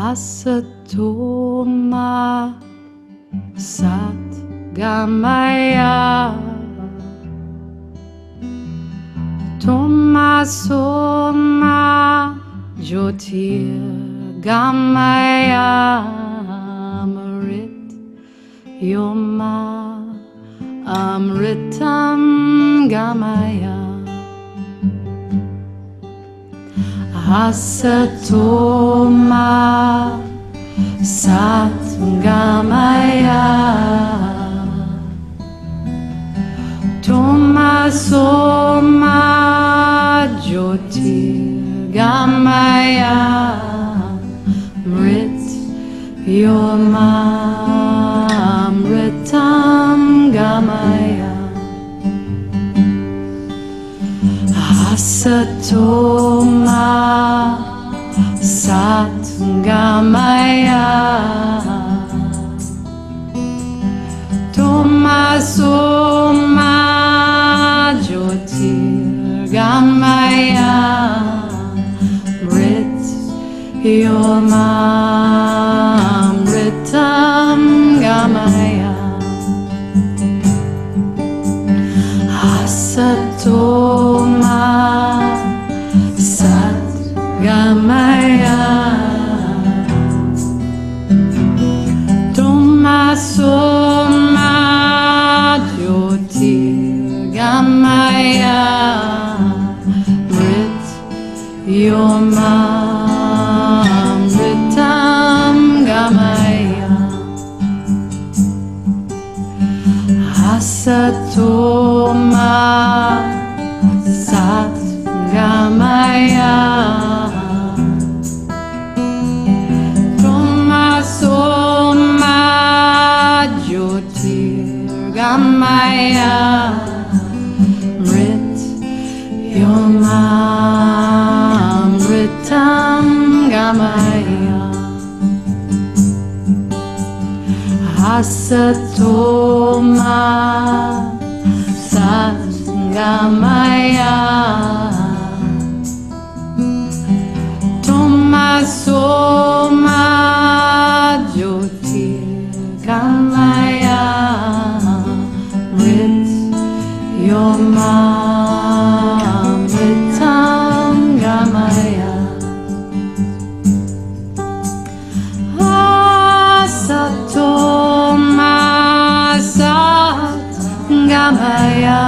Asato Ma Gamaya Tomaso Ma Jyotir Gamaya Amrit Yoma Amritam Gamaya Asato Ma Gamaya Tomaso Ma Jyotir Gamaya Mrit Yoma Amritam Gamaya Asato Ma Gamaya Tomaso Ma Jyotir Gamaya Mrit Yoma Amritam Gamaya Asato Ma Gamaya Tomaso Ma Jyotir Gamaya Mrit Yoma Amritam Gamaya Asato Ma Gamaya Tomaso Ma Jyotir Gamaya Mrit Yoma Amritam Gamaya Asato Ma Gamaya Tomaso Ma Jyotir Gamaya Mrit Yoma Amritam Gamaya Asato Ma Gamaya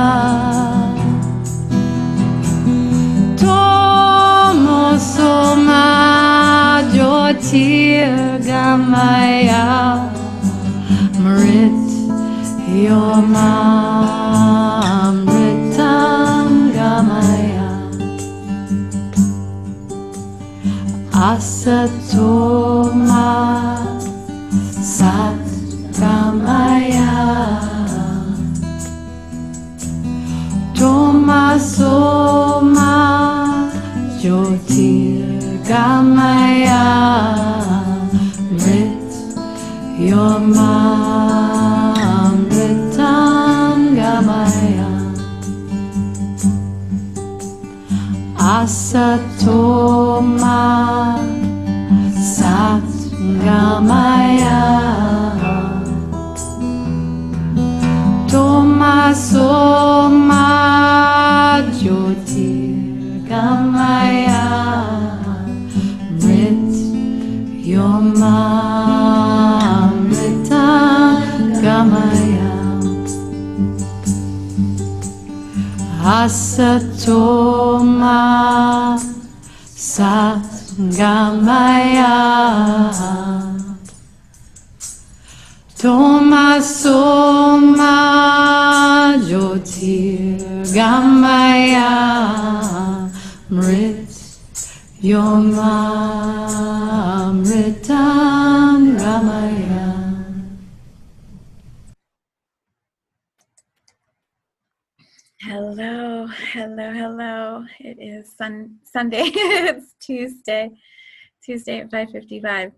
Tomaso Ma Jyotir Gamaya Mrit Yoma Amritam Gamaya Asato Ma Gamaya Tomaso Ma Jyotir Gamaya Mrit Yoma Amritam Gamaya Asato Ma Gamaya Tomaso Ma Jyotir Gamaya Mrit Yoma Amritam Gamaya Asato Ma Gamaya Tomaso Ma Jyotir Gamaya Mrit Yoma Amritam Gamaya Hello, hello, hello. It is Sunday. It's Tuesday at 5:55.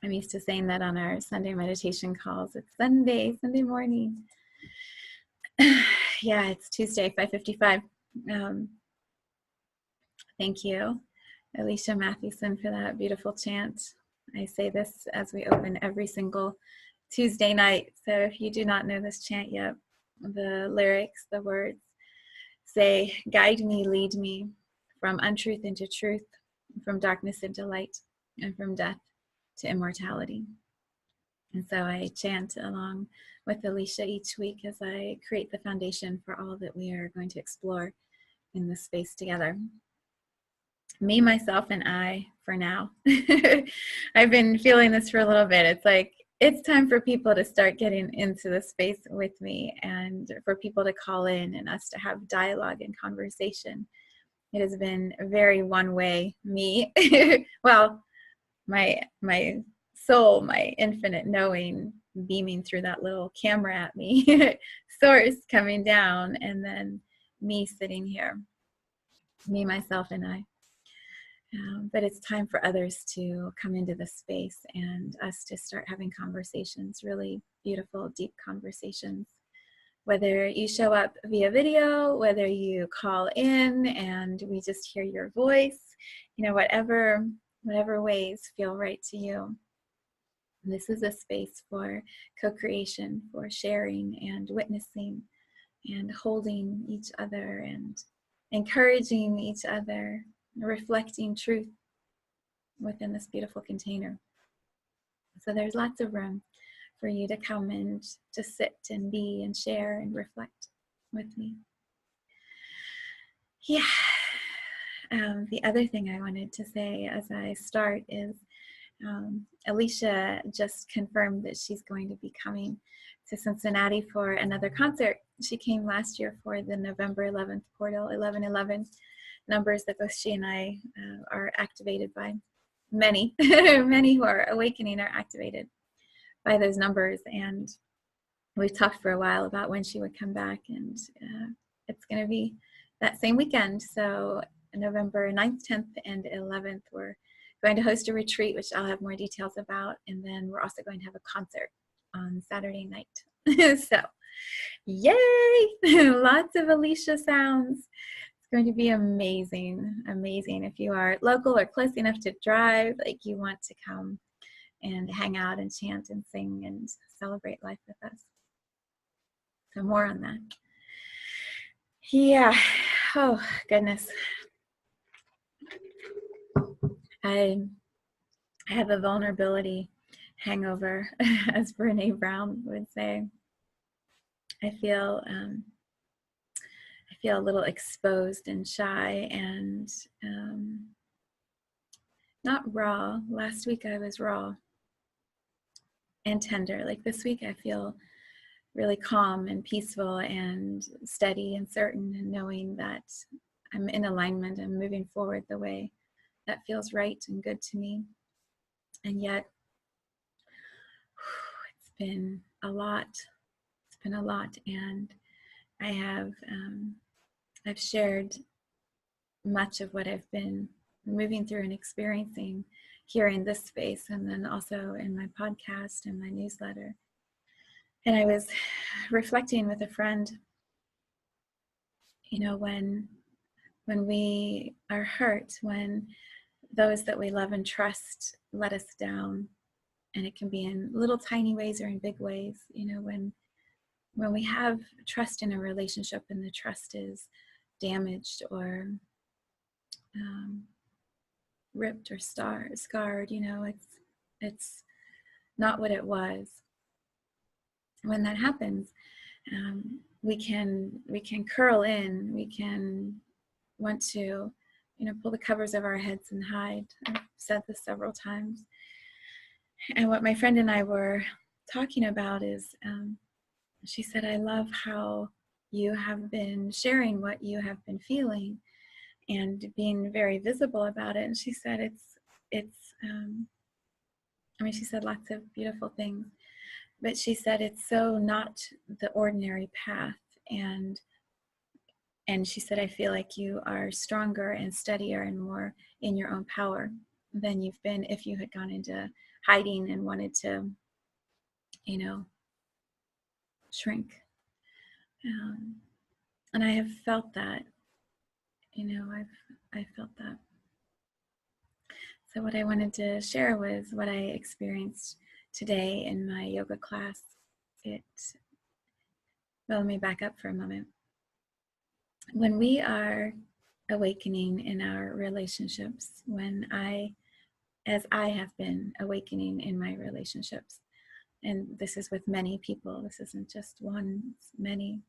I'm used to saying that on our Sunday meditation calls. It's Sunday morning. Yeah, it's Tuesday, 5:55. Thank you, Alicia Mathewson, for that beautiful chant. I say this as we open every single Tuesday night. So if you do not know this chant yet, the lyrics, the words say, guide me, lead me from untruth into truth, from darkness into light, and from death to immortality. And so I chant along with Alicia each week as I create the foundation for all that we are going to explore in this space together. Me, myself, and I for now. I've been feeling this for a little bit. It's like, it's time for people to start getting into the space with me and for people to call in and us to have dialogue and conversation. It has been very one-way, me. Well, my soul, my infinite knowing beaming through that little camera at me, source coming down, and then me sitting here, me, myself, and I. But it's time for others to come into the space and us to start having conversations, really beautiful, deep conversations. Whether you show up via video, whether you call in and we just hear your voice, whatever ways feel right to you. This is a space for co-creation, for sharing and witnessing and holding each other and encouraging each other, reflecting truth within this beautiful container. So there's lots of room for you to come and to sit and be and share and reflect with me. Yeah. The other thing I wanted to say as I start is Alicia just confirmed that she's going to be coming to Cincinnati for another concert. She came last year for the November 11th portal, 1111 numbers that both she and I are activated by. Many who are awakening are activated by those numbers, and we've talked for a while about when she would come back, and it's going to be that same weekend. So November 9th, 10th, and 11th, we're going to host a retreat, which I'll have more details about, and then we're also going to have a concert on Saturday night. So yay! Lots of Alicia sounds. It's going to be amazing, amazing. If you are local or close enough to drive, like you want to come and hang out and chant and sing and celebrate life with us. So more on that. Yeah. Oh, goodness. I have a vulnerability hangover, as Brene Brown would say. I feel a little exposed and shy and not raw. Last week I was raw and tender. Like this week I feel really calm and peaceful and steady and certain, and knowing that I'm in alignment and moving forward the way that feels right and good to me. And yet it's been a lot. It's been a lot, and I have I've shared much of what I've been moving through and experiencing here in this space, and then also in my podcast and my newsletter. And I was reflecting with a friend, when we are hurt, when those that we love and trust let us down, and it can be in little tiny ways or in big ways, when we have trust in a relationship and the trust is damaged or ripped or scarred, it's not what it was. When that happens, we can curl in, we can want to pull the covers over our heads and hide. I've said this several times. And what my friend and I were talking about is, she said, I love how you have been sharing what you have been feeling and being very visible about it. And she said she said lots of beautiful things, but she said it's so not the ordinary path. And And she said, I feel like you are stronger and steadier and more in your own power than you've been if you had gone into hiding and wanted to, shrink. And I have felt that, I felt that. So what I wanted to share was what I experienced today in my yoga class. Let me back up for a moment. When we are awakening in our relationships, as I have been awakening in my relationships, and this is with many people, this isn't just one, it's many,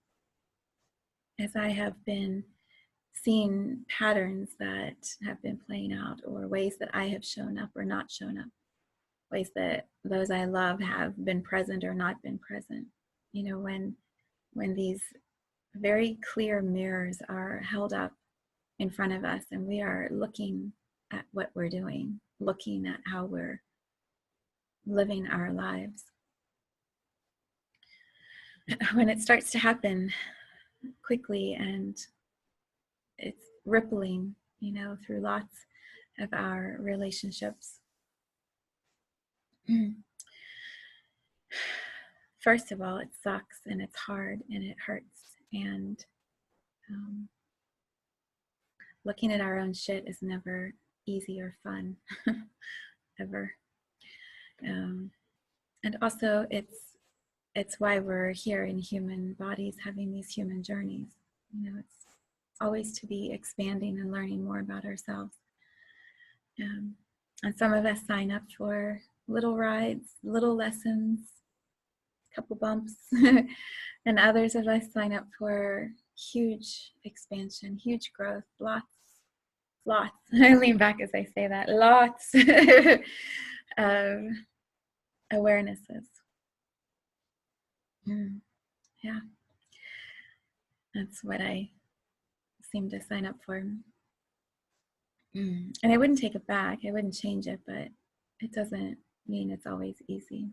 as I have been seeing patterns that have been playing out, or ways that I have shown up or not shown up, ways that those I love have been present or not been present. When these very clear mirrors are held up in front of us and we are looking at what we're doing, looking at how we're living our lives. When it starts to happen quickly and it's rippling, through lots of our relationships. First of all, it sucks and it's hard and it hurts. And looking at our own shit is never easy or fun, ever. And also, it's why we're here in human bodies, having these human journeys. It's always to be expanding and learning more about ourselves. And some of us sign up for little rides, little lessons, couple bumps, and others of us sign up for huge expansion, huge growth, lots. I lean back as I say that, lots of awarenesses. Yeah, that's what I seem to sign up for. And I wouldn't take it back, I wouldn't change it, but it doesn't mean it's always easy.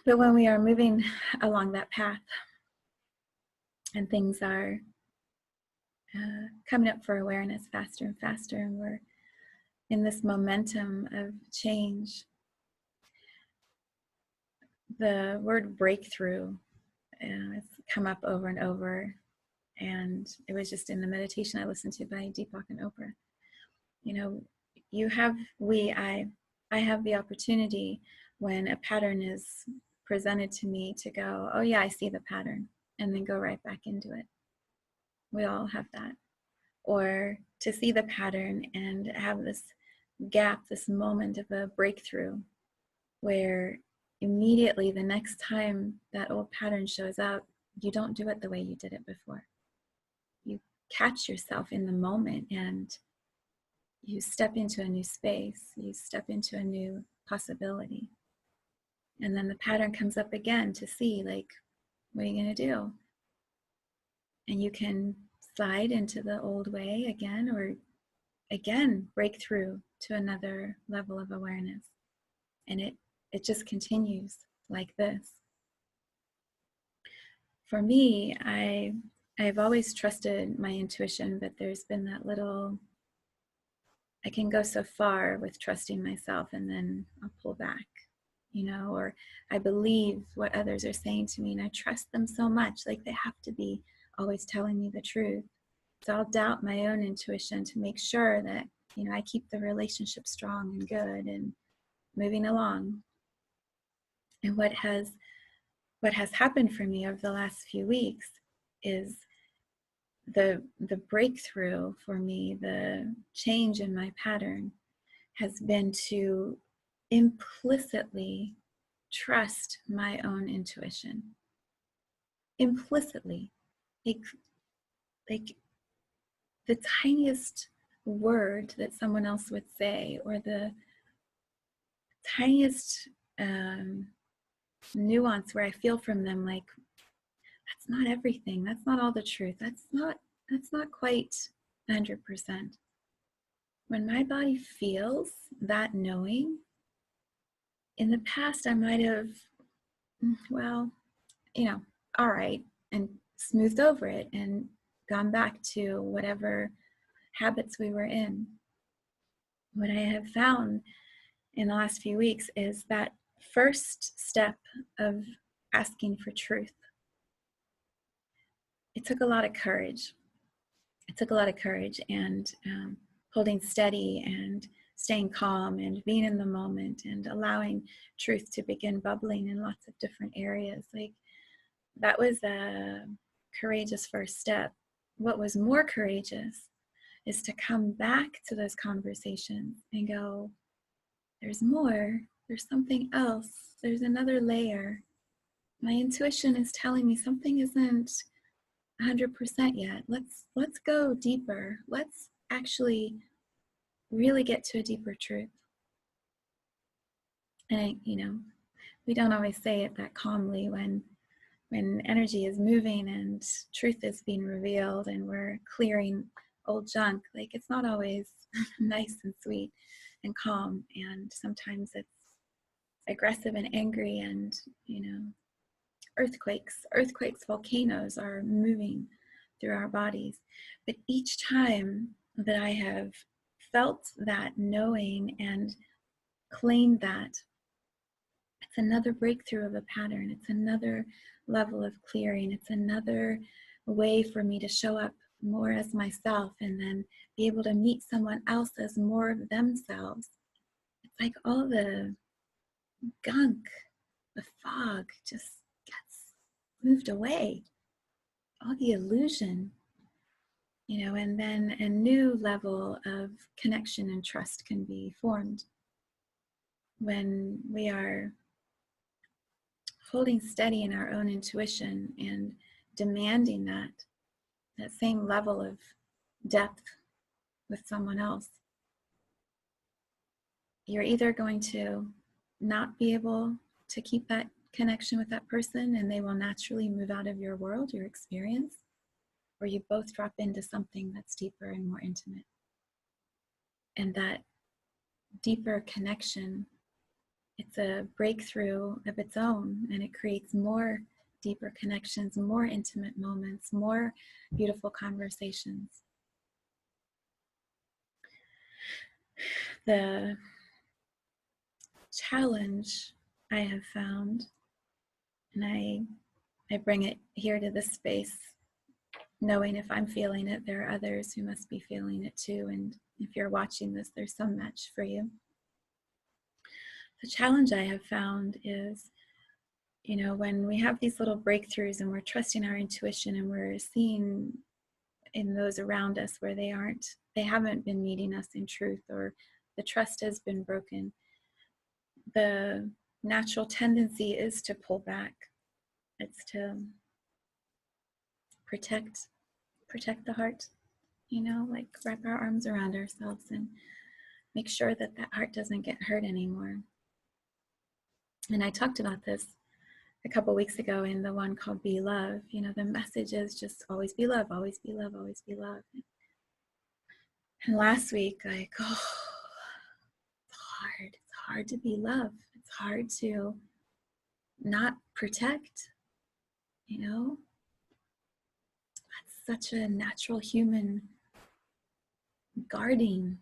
But when we are moving along that path and things are coming up for awareness faster and faster, and we're in this momentum of change, the word breakthrough has come up over and over. And it was just in the meditation I listened to by Deepak and Oprah. I have the opportunity when a pattern is presented to me to go, oh yeah, I see the pattern, and then go right back into it. We all have that. Or to see the pattern and have this gap, this moment of a breakthrough, where immediately the next time that old pattern shows up, you don't do it the way you did it before. You catch yourself in the moment and you step into a new space, you step into a new possibility. And then the pattern comes up again to see, like, what are you going to do? And you can slide into the old way again, or again break through to another level of awareness. And it just continues like this. For me, I've always trusted my intuition, but there's been that little, I can go so far with trusting myself and then I'll pull back, or I believe what others are saying to me and I trust them so much, like they have to be always telling me the truth. So I'll doubt my own intuition to make sure that, I keep the relationship strong and good and moving along. And what has happened for me over the last few weeks is the breakthrough for me, the change in my pattern has been to implicitly trust my own intuition. Implicitly. Like the tiniest word that someone else would say, or the tiniest nuance where I feel from them, like, that's not everything, that's not all the truth, that's not quite 100%. When my body feels that knowing, in the past I might have, well, all right, and smoothed over it and gone back to whatever habits we were in. What I have found in the last few weeks is that first step of asking for truth. It took a lot of courage. It took a lot of courage and holding steady and staying calm and being in the moment and allowing truth to begin bubbling in lots of different areas. Like, that was a courageous first step. What was more courageous is to come back to those conversations and go, there's more, there's something else, there's another layer. My intuition is telling me something isn't 100% yet. Let's go deeper. Let's actually really get to a deeper truth. And we don't always say it that calmly when energy is moving and truth is being revealed and we're clearing old junk. Like, it's not always nice and sweet and calm, and sometimes it's aggressive and angry, and earthquakes, volcanoes are moving through our bodies. But each time that I have felt that knowing and claimed that, it's another breakthrough of a pattern. It's another level of clearing. It's another way for me to show up more as myself and then be able to meet someone else as more of themselves. It's like all the gunk, the fog just gets moved away. All the illusion, and then a new level of connection and trust can be formed when we are holding steady in our own intuition and demanding that same level of depth with someone else. You're either going to not be able to keep that connection with that person and they will naturally move out of your world, your experience, or you both drop into something that's deeper and more intimate. And that deeper connection, it's a breakthrough of its own, and it creates more deeper connections, more intimate moments, more beautiful conversations. The challenge I have found, and I bring it here to this space, knowing if I'm feeling it, there are others who must be feeling it too. And if you're watching this, there's some match for you. The challenge I have found is, when we have these little breakthroughs and we're trusting our intuition and we're seeing in those around us where they haven't been meeting us in truth, or the trust has been broken, the natural tendency is to pull back. It's to protect the heart, like wrap our arms around ourselves and make sure that heart doesn't get hurt anymore. And I talked about this a couple weeks ago in the one called Be Love. The message is just always be love, always be love, always be love. And last week, it's hard to be love. It's hard to not protect, That's such a natural human guarding.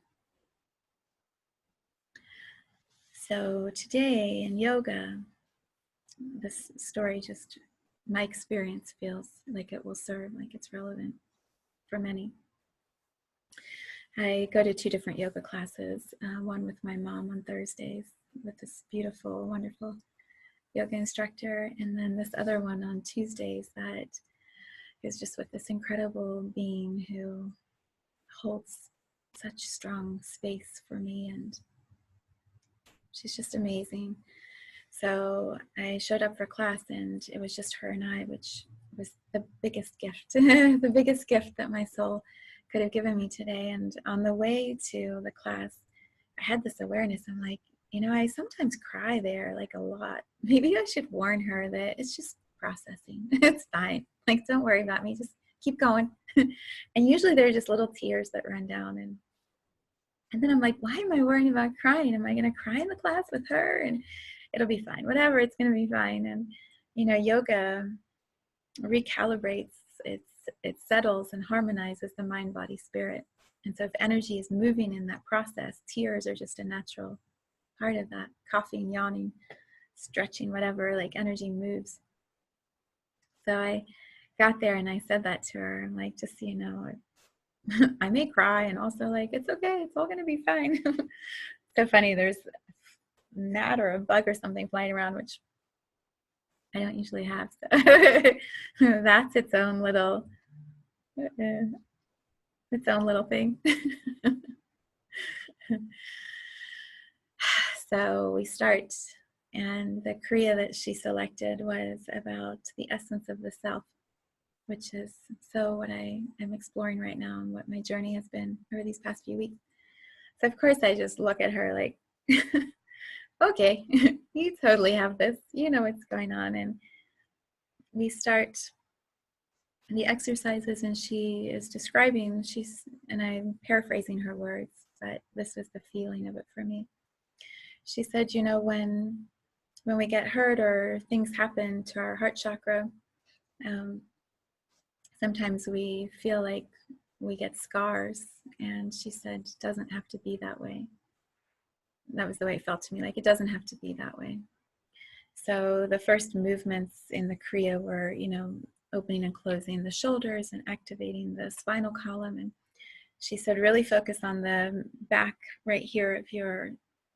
So today in yoga, this story my experience feels like it will serve, like it's relevant for many. I go to 2 different yoga classes, one with my mom on Thursdays with this beautiful, wonderful yoga instructor, and then this other one on Tuesdays that is just with this incredible being who holds such strong space for me, and she's just amazing. So I showed up for class and it was just her and I, which was the biggest gift, the biggest gift that my soul could have given me today. And on the way to the class, I had this awareness. I'm like, I sometimes cry there, like a lot. Maybe I should warn her that it's just processing. It's fine. Like, don't worry about me. Just keep going. And usually there are just little tears that run down. And then I'm like, why am I worrying about crying? Am I going to cry in the class with her? And it'll be fine. Whatever, it's going to be fine. And, yoga recalibrates it settles and harmonizes the mind, body, spirit. And so if energy is moving in that process, tears are just a natural part of that. Coughing, yawning, stretching, whatever, like energy moves. So I got there and I said that to her. I'm like, just so you know, I may cry, and also like, it's okay, it's all going to be fine. So funny, there's a gnat or a bug or something flying around, which I don't usually have. So that's its own little thing. So we start, and the Kriya that she selected was about the essence of the self, which is so what I am exploring right now and what my journey has been over these past few weeks. So of course I just look at her like, okay, you totally have this, you know what's going on. And we start the exercises, and she is describing, and I'm paraphrasing her words, but this was the feeling of it for me. She said, you know, when we get hurt or things happen to our heart chakra, sometimes we feel like we get scars, and she said, it doesn't have to be that way. That was the way it felt to me, like it doesn't have to be that way. So the first movements in the Kriya were, you know, opening and closing the shoulders and activating the spinal column. And she said, really focus on the back right here of your,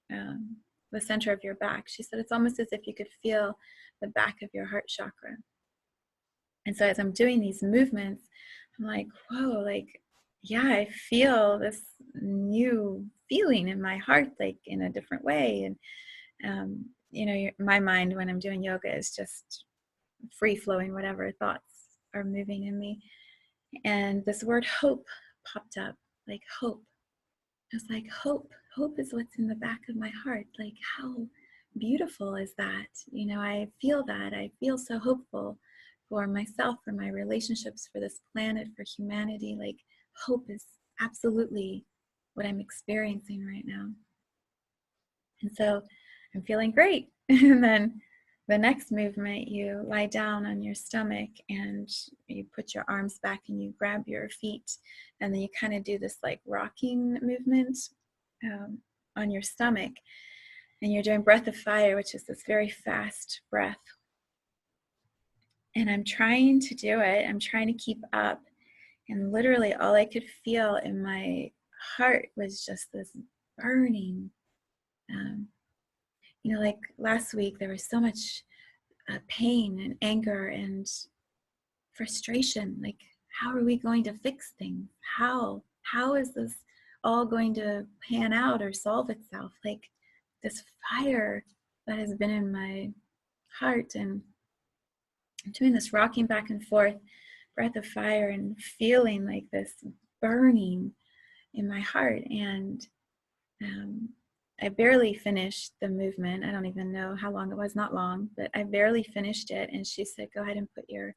the center of your back. She said, it's almost as if you could feel the back of your heart chakra. And so as I'm doing these movements, I'm like, whoa, like, yeah, I feel this new feeling in my heart, like in a different way. And, you know, my mind when I'm doing yoga is just free flowing, whatever thoughts are moving in me. And this word hope popped up, like hope. I was like, hope is what's in the back of my heart. Like, how beautiful is that? You know, I feel that. I feel so hopeful for myself, for my relationships, for this planet, for humanity. Like, hope is absolutely what I'm experiencing right now. And so I'm feeling great. And then the next movement, you lie down on your stomach and you put your arms back and you grab your feet, and then you kind of do this like rocking movement on your stomach, and you're doing breath of fire, which is this very fast breath. And I'm trying to do it. I'm trying to keep up. And literally all I could feel in my heart was just this burning. You know, like last week, there was so much pain and anger and frustration. Like, how are we going to fix things? How is this all going to pan out or solve itself? Like this fire that has been in my heart, and I'm doing this rocking back and forth, breath of fire, and feeling like this burning in my heart. And I barely finished the movement. I don't even know how long it was, not long, but I barely finished it. And she said, go ahead and put your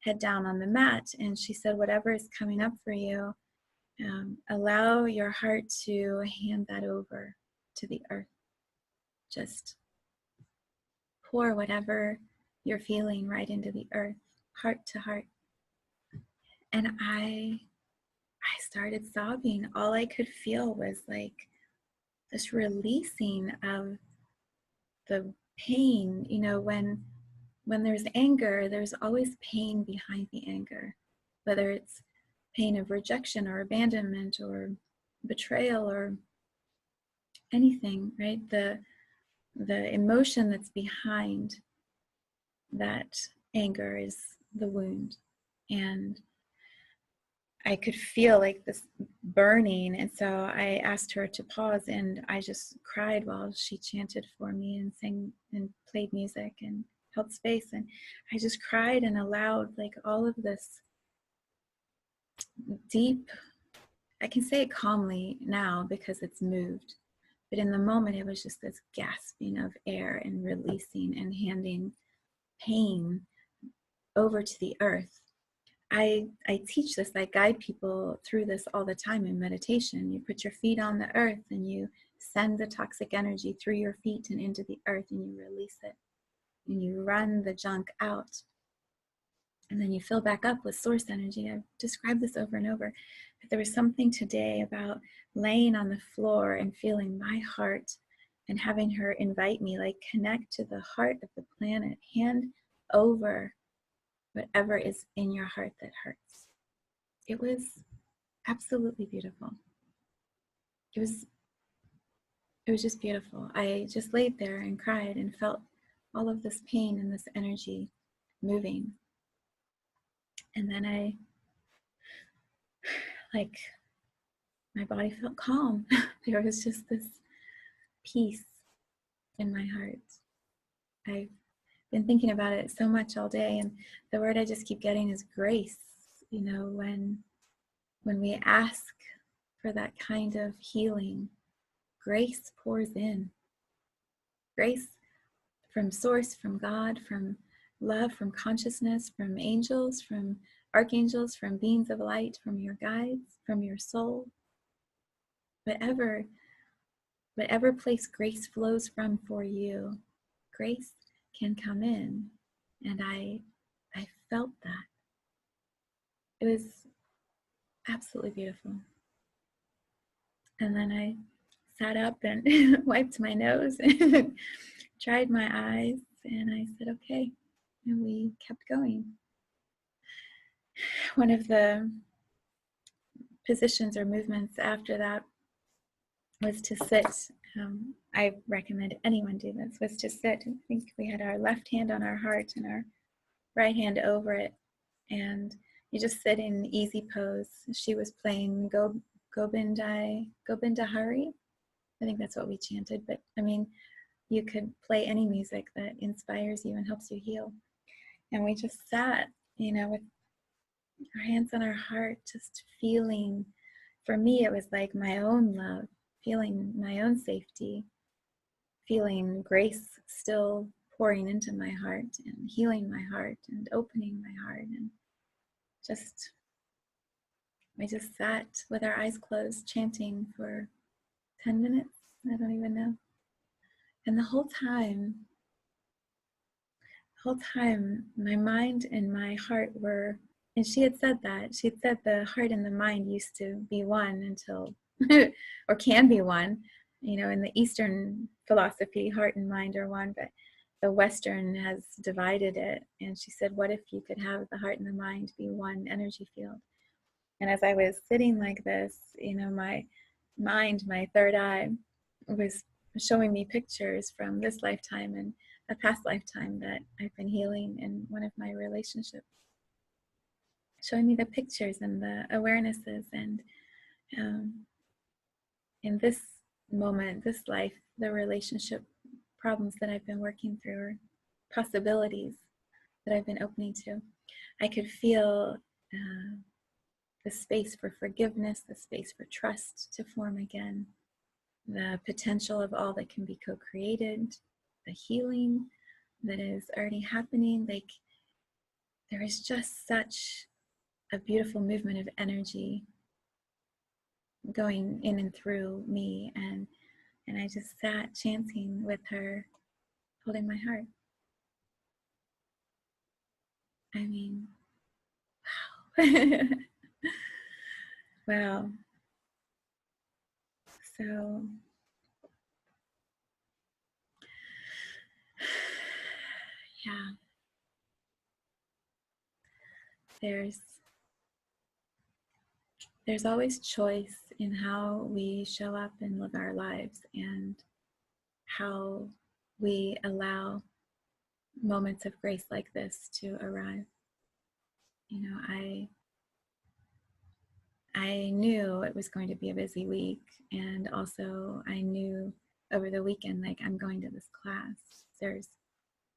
head down on the mat. And she said, whatever is coming up for you, allow your heart to hand that over to the earth. Just pour whatever you're feeling right into the earth, heart to heart. And I started sobbing. All I could feel was like this releasing of the pain. You know, when there's anger, there's always pain behind the anger, whether it's pain of rejection or abandonment or betrayal or anything, right? The emotion that's behind that anger is the wound. And I could feel like this burning. And so I asked her to pause, and I just cried while she chanted for me and sang and played music and held space. And I just cried and allowed like all of this deep, I can say it calmly now because it's moved, but in the moment it was just this gasping of air and releasing and handing pain over to the earth. I teach this, I guide people through this all the time in meditation. You put your feet on the earth and you send the toxic energy through your feet and into the earth, and you release it and you run the junk out. and then you fill back up with source energy. I've described this over and over, but there was something today about laying on the floor and feeling my heart and having her invite me, like, connect to the heart of the planet, hand over whatever is in your heart that hurts. It was absolutely beautiful. It was just beautiful. I just laid there and cried and felt all of this pain and this energy moving. And then my body felt calm. There was just this peace in my heart. I've been thinking about it so much all day, and the word I just keep getting is grace. You know, when we ask for that kind of healing, grace pours in. Grace from source, from God, from love, from consciousness, from angels, from archangels, from beings of light, from your guides, from your soul. Whatever place grace flows from for you, grace can come in. And I felt that. It was absolutely beautiful. And then I sat up and wiped my nose and dried my eyes, and I said, okay. And we kept going. One of the positions or movements after that was to sit. I recommend anyone do this, was to sit. I think we had our left hand on our heart and our right hand over it. And you just sit in easy pose. She was playing Govinda Hari. I think that's what we chanted. But I mean, you could play any music that inspires you and helps you heal. And we just sat, you know, with our hands on our heart, just feeling. For me, it was like my own love, feeling my own safety, feeling grace still pouring into my heart and healing my heart and opening my heart. And we just sat with our eyes closed, chanting for 10 minutes. I don't even know. And the whole time, my mind and my heart were, and she had said that, she had said the heart and the mind used to be one until, or can be one. You know, in the Eastern philosophy, heart and mind are one, but the Western has divided it. And she said, what if you could have the heart and the mind be one energy field? And as I was sitting like this, you know, my mind, my third eye, was showing me pictures from this lifetime and a past lifetime that I've been healing in one of my relationships, showing me the pictures and the awarenesses. And in this moment, this life, the relationship problems that I've been working through, or possibilities that I've been opening to, I could feel the space for forgiveness, the space for trust to form again, the potential of all that can be co-created, the healing that is already happening. Like, there is just such a beautiful movement of energy going in and through me, and I just sat chanting with her, holding my heart. I mean, wow. Wow. So yeah, there's always choice in how we show up and live our lives, and how we allow moments of grace like this to arrive. You know, I knew it was going to be a busy week, and also I knew over the weekend, like, I'm going to this class. There's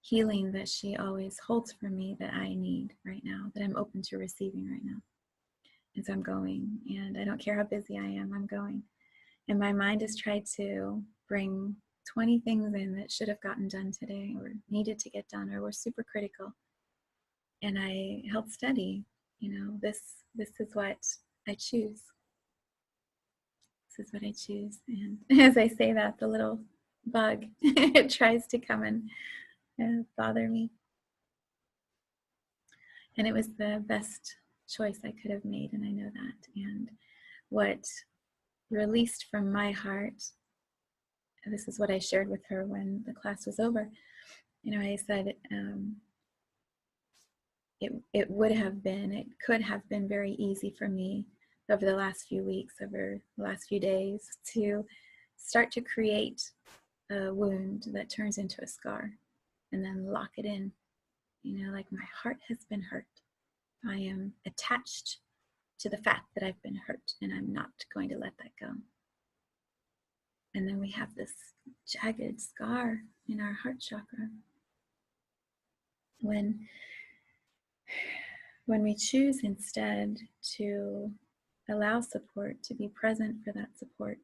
healing that she always holds for me that I need right now, that I'm open to receiving right now. And so I'm going, and I don't care how busy I am, I'm going. And my mind has tried to bring 20 things in that should have gotten done today, or needed to get done, or were super critical. And I held steady. You know, this is what I choose. This is what I choose. And as I say that, the little bug it tries to come and bother me. And it was the best choice I could have made, and I know that. And what released from my heart, and this is what I shared with her when the class was over, I said, it could have been very easy for me over the last few weeks, over the last few days, to start to create a wound that turns into a scar and then lock it in. Like, my heart has been hurt. I am attached to the fact that I've been hurt, and I'm not going to let that go. And then we have this jagged scar in our heart chakra. When we choose instead to allow support, to be present for that support,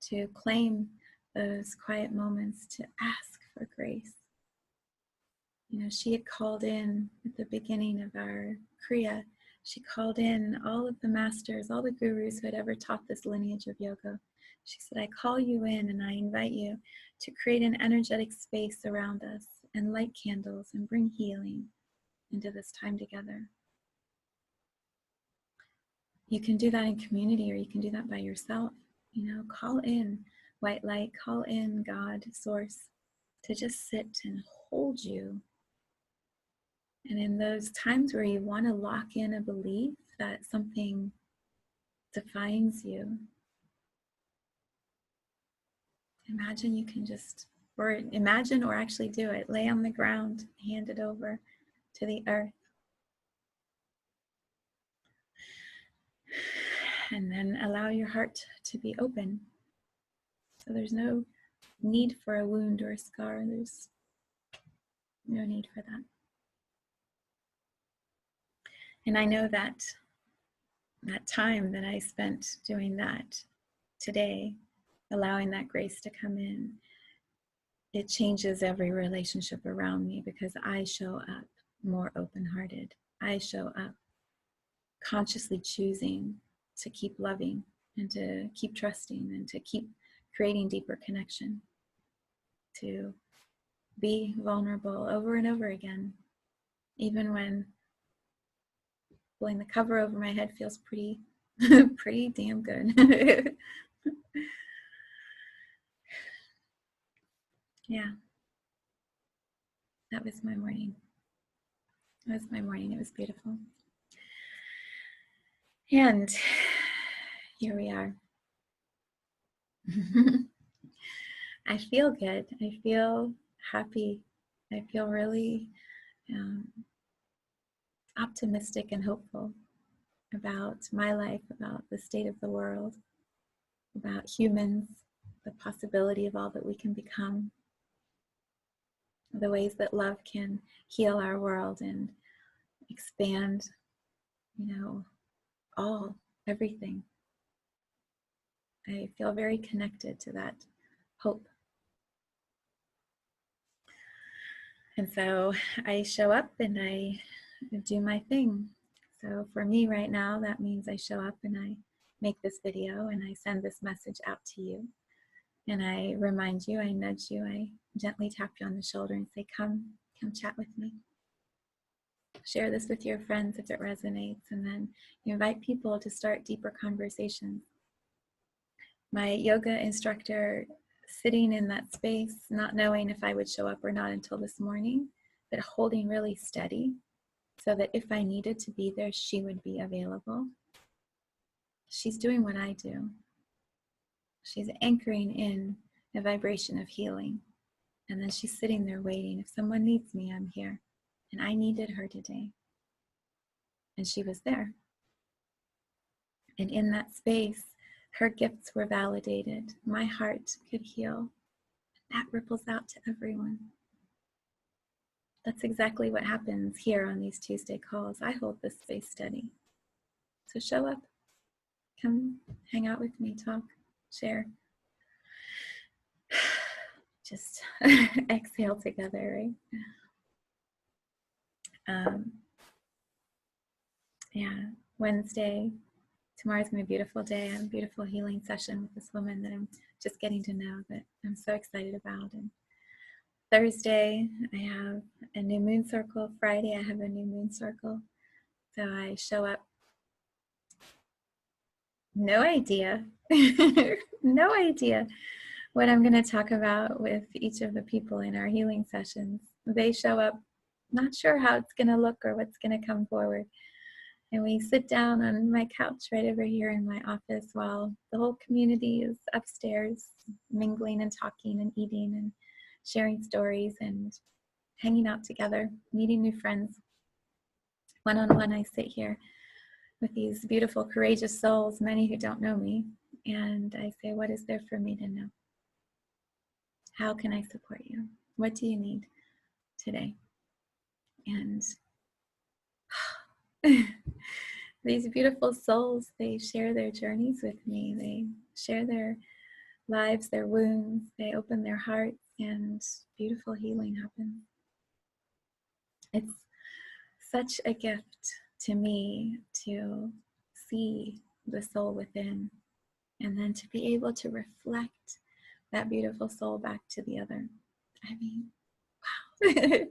to claim those quiet moments, to ask for grace. She had called in at the beginning of our Kriya, she called in all of the masters, all the gurus who had ever taught this lineage of yoga. She said, I call you in and I invite you to create an energetic space around us and light candles and bring healing into this time together. You can do that in community, or you can do that by yourself. Call in white light, call in God, source, to just sit and hold you. And in those times where you want to lock in a belief that something defines you, imagine you can just, or imagine or actually do it, lay on the ground, hand it over to the earth. And then allow your heart to be open. So there's no need for a wound or a scar. There's no need for that. And I know that time that I spent doing that today, allowing that grace to come in, it changes every relationship around me, because I show up more open-hearted. I show up consciously choosing to keep loving and to keep trusting and to keep creating deeper connection, to be vulnerable over and over again, even when pulling the cover over my head feels pretty damn good. Yeah, that was my morning. It was beautiful. And here we are. I feel good. I feel happy. I feel really optimistic and hopeful about my life, about the state of the world, about humans, the possibility of all that we can become, the ways that love can heal our world and expand, everything. I feel very connected to that hope. And so I show up and I do my thing. So for me right now, that means I show up and I make this video and I send this message out to you. And I remind you, I nudge you, I gently tap you on the shoulder and say, come chat with me. Share this with your friends if it resonates, and then you invite people to start deeper conversations. My yoga instructor, sitting in that space, not knowing if I would show up or not until this morning, but holding really steady so that if I needed to be there, she would be available. She's doing what I do. She's anchoring in a vibration of healing. And then she's sitting there waiting. If someone needs me, I'm here. And I needed her today. And she was there. And in that space, her gifts were validated. My heart could heal. That ripples out to everyone. That's exactly what happens here on these Tuesday calls. I hold this space steady. So show up. Come hang out with me, talk, share. Just exhale together, right? Yeah, Wednesday. Tomorrow's gonna be a beautiful day. I have a beautiful healing session with this woman that I'm just getting to know, that I'm so excited about. And Thursday, I have a new moon circle. Friday, I have a new moon circle. So I show up. No idea. No idea what I'm going to talk about with each of the people in our healing sessions. They show up, not sure how it's going to look or what's going to come forward. And we sit down on my couch right over here in my office while the whole community is upstairs mingling and talking and eating and sharing stories and hanging out together, meeting new friends. One-on-one, I sit here with these beautiful, courageous souls, many who don't know me, and I say, what is there for me to know? How can I support you? What do you need today? And these beautiful souls, they share their journeys with me. They share their lives, their wounds. They open their hearts, and beautiful healing happens. It's such a gift to me to see the soul within, and then to be able to reflect that beautiful soul back to the other. I mean, wow.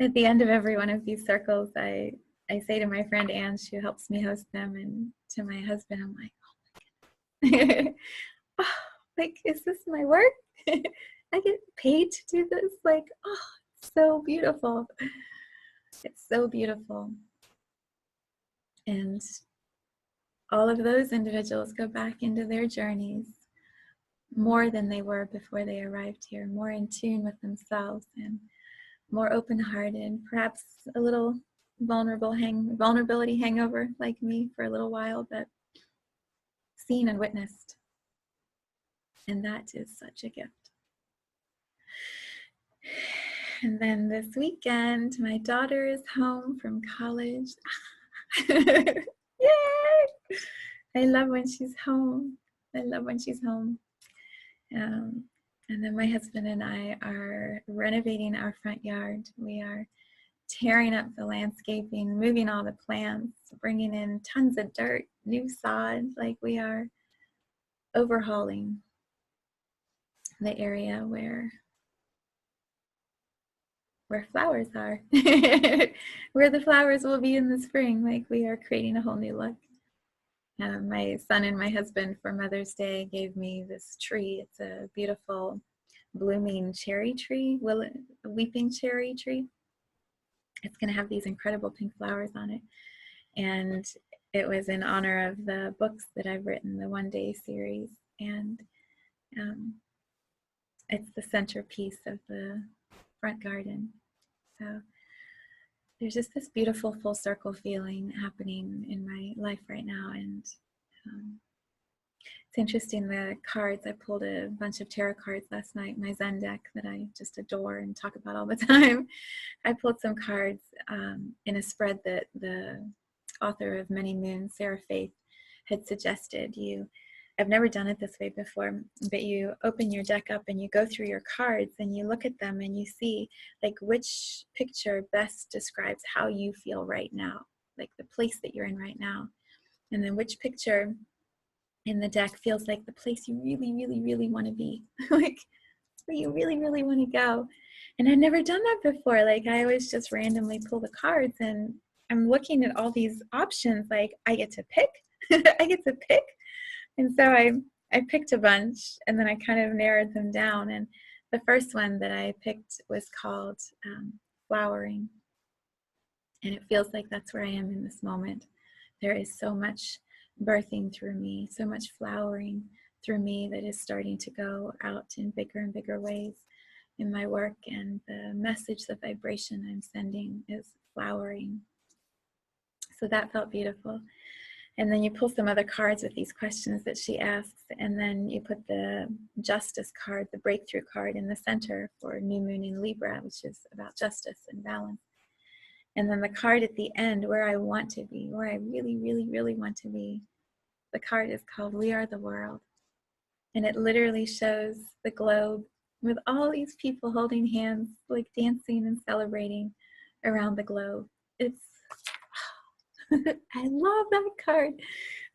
At the end of every one of these circles, I say to my friend Ange, who helps me host them, and to my husband, I'm like, oh my goodness. Oh, like, is this my work? I get paid to do this? Like, oh, it's so beautiful. It's so beautiful. And all of those individuals go back into their journeys more than they were before they arrived here, more in tune with themselves and more open-hearted, perhaps a little vulnerability hangover like me for a little while, but seen and witnessed. And that is such a gift. And then this weekend, my daughter is home from college. Yay! I love when she's home. I love when she's home. And then my husband and I are renovating our front yard. We are tearing up the landscaping, moving all the plants, bringing in tons of dirt, new sod. Like, we are overhauling the area where flowers are, where the flowers will be in the spring. Like, we are creating a whole new look. My son and my husband for Mother's Day gave me this tree. It's a beautiful blooming cherry tree, weeping cherry tree. It's going to have these incredible pink flowers on it. And it was in honor of the books that I've written, the One Day series. And it's the centerpiece of the front garden. So there's just this beautiful full circle feeling happening in my life right now. And it's interesting, the cards, I pulled a bunch of tarot cards last night, my Zen deck that I just adore and talk about all the time. I pulled some cards in a spread that the author of Many Moons, Sarah Faith, had suggested. I've never done it this way before, but you open your deck up and you go through your cards and you look at them and you see, like, which picture best describes how you feel right now, like the place that you're in right now. And then which picture in the deck feels like the place you really, really, really want to be, like where you really, really want to go. And I'd never done that before. Like, I always just randomly pull the cards and I'm looking at all these options, like, I get to pick. I get to pick. And so I picked a bunch, and then I kind of narrowed them down. And the first one that I picked was called Flowering. And it feels like that's where I am in this moment. There is so much birthing through me, so much flowering through me that is starting to go out in bigger and bigger ways in my work. And the message, the vibration I'm sending is flowering. So that felt beautiful. And then you pull some other cards with these questions that she asks, and then you put the justice card, the breakthrough card, in the center for New Moon in Libra, which is about justice and balance. And then the card at the end, where I want to be, where I really, really, really want to be, the card is called We Are the World. And it literally shows the globe with all these people holding hands, like dancing and celebrating around the globe. It's I love that card.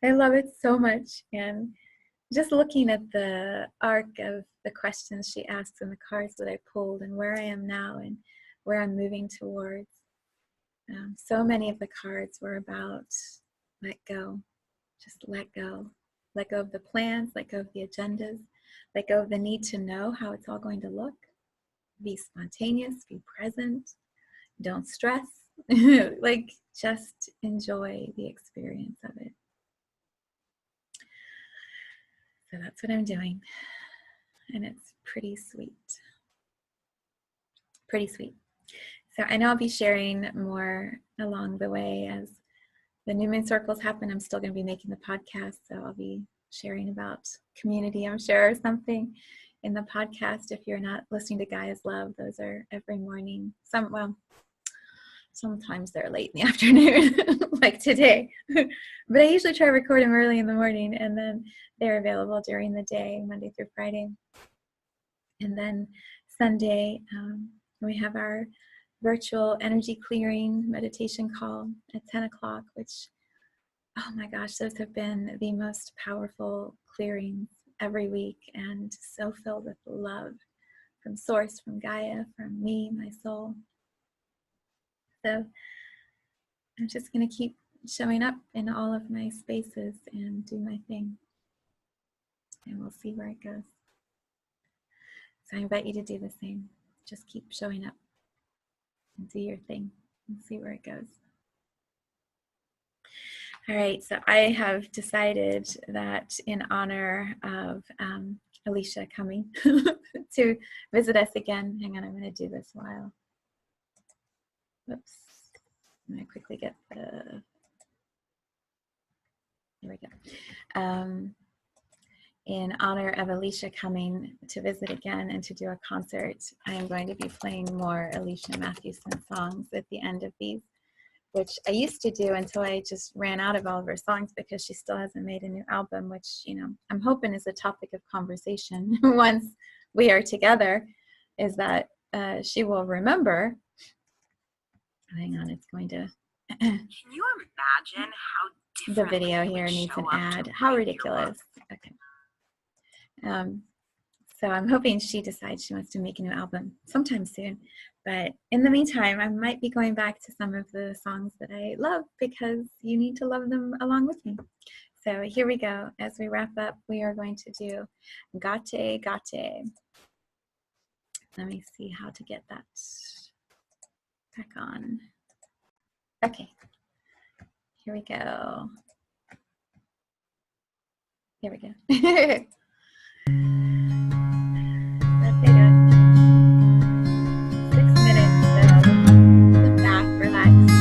I love it so much. And just looking at the arc of the questions she asks and the cards that I pulled and where I am now and where I'm moving towards. So many of the cards were about let go, just let go. Let go of the plans, let go of the agendas, let go of the need to know how it's all going to look. Be spontaneous, be present, don't stress. Like, just enjoy the experience of it. So that's what I'm doing. And it's pretty sweet. Pretty sweet. So I know I'll be sharing more along the way as the new moon circles happen. I'm still going to be making the podcast, so I'll be sharing about community, I'm sure, or something in the podcast. If you're not listening to Gaia's Love, those are every morning. Sometimes they're late in the afternoon, like today. But I usually try to record them early in the morning, and then they're available during the day, Monday through Friday. And then Sunday, we have our virtual energy clearing meditation call at 10 o'clock, which, oh my gosh, those have been the most powerful clearings every week, and so filled with love from Source, from Gaia, from me, my soul. So I'm just going to keep showing up in all of my spaces and do my thing, and we'll see where it goes. So I invite you to do the same. Just keep showing up and do your thing and see where it goes. All right, so I have decided that in honor of Alicia coming to visit us again, hang on, I'm going to do this while. Whoops. I'm going to quickly get the, there we go. In honor of Alicia coming to visit again and to do a concert, I am going to be playing more Alicia Mathewson songs at the end of these, which I used to do until I just ran out of all of her songs because she still hasn't made a new album, which, you know, I'm hoping is a topic of conversation once we are together, is that she will remember. Hang on, it's going to. Can you imagine how the video here needs an ad? How ridiculous. Okay. So I'm hoping she decides she wants to make a new album sometime soon. But in the meantime, I might be going back to some of the songs that I love because you need to love them along with me. So here we go. As we wrap up, we are going to do Gate Gate. Let me see how to get that back on. Okay. Here we go. Here we go. That's it. 6 minutes of sit back, relax, and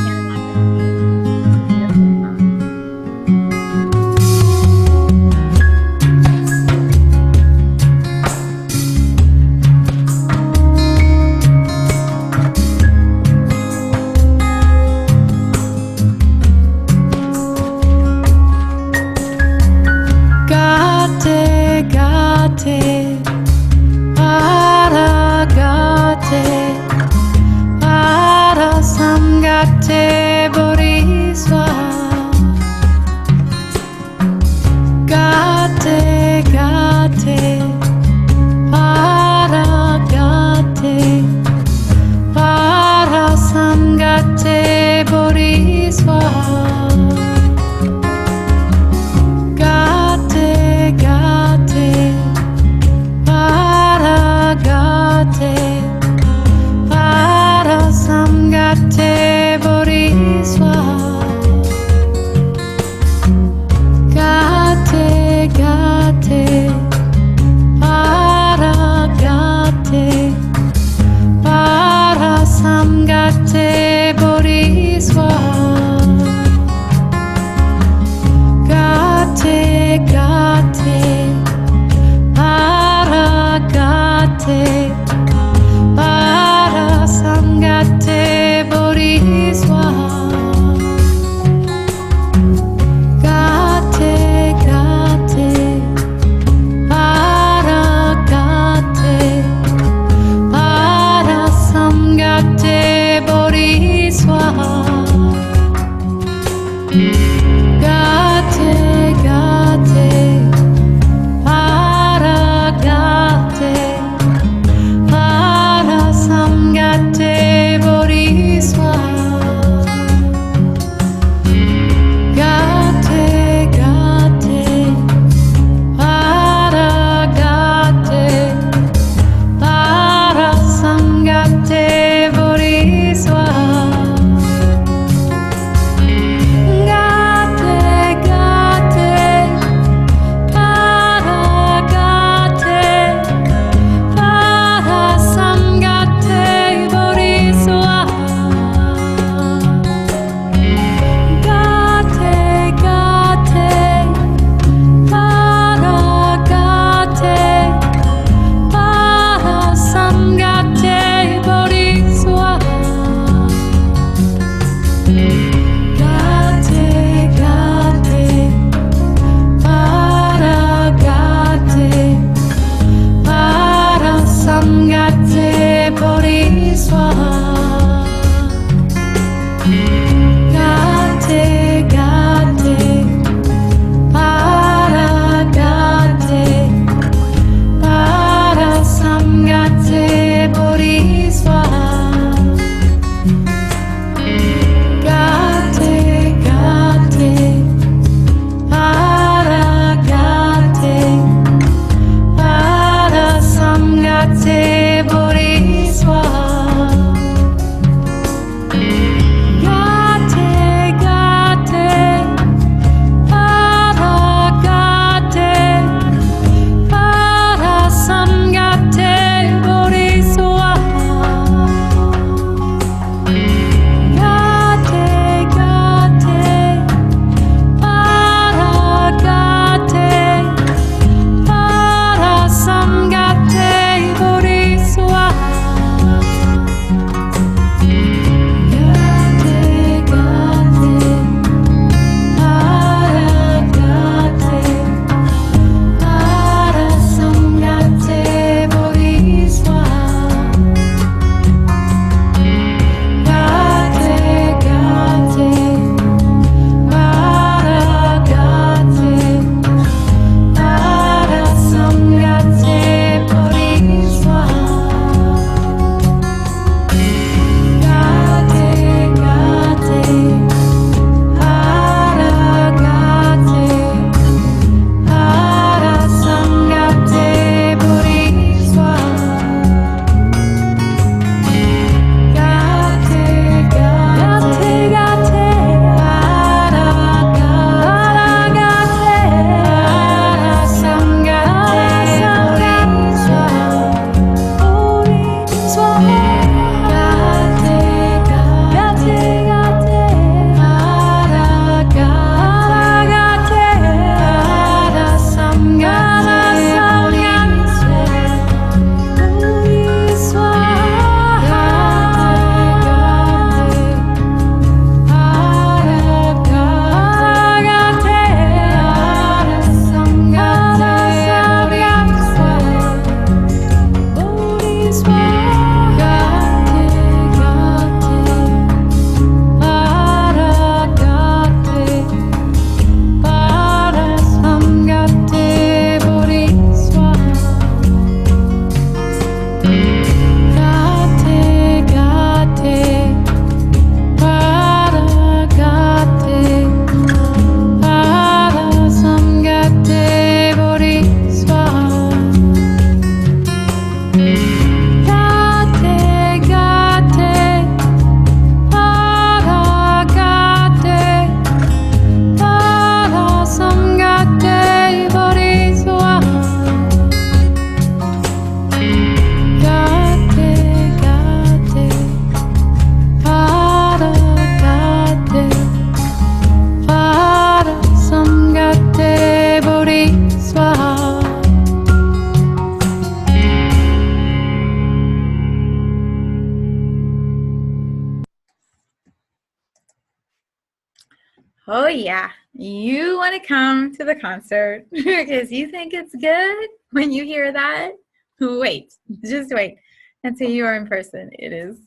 yeah, you want to come to the concert because you think it's good when you hear that. Wait, just wait until you are in person. It is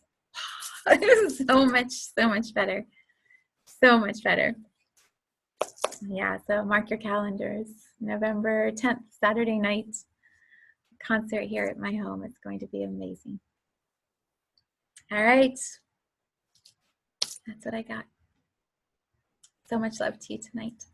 so much better. So much better. Yeah, so mark your calendars. November 10th, Saturday night, concert here at my home. It's going to be amazing. All right. That's what I got. So much love to you tonight.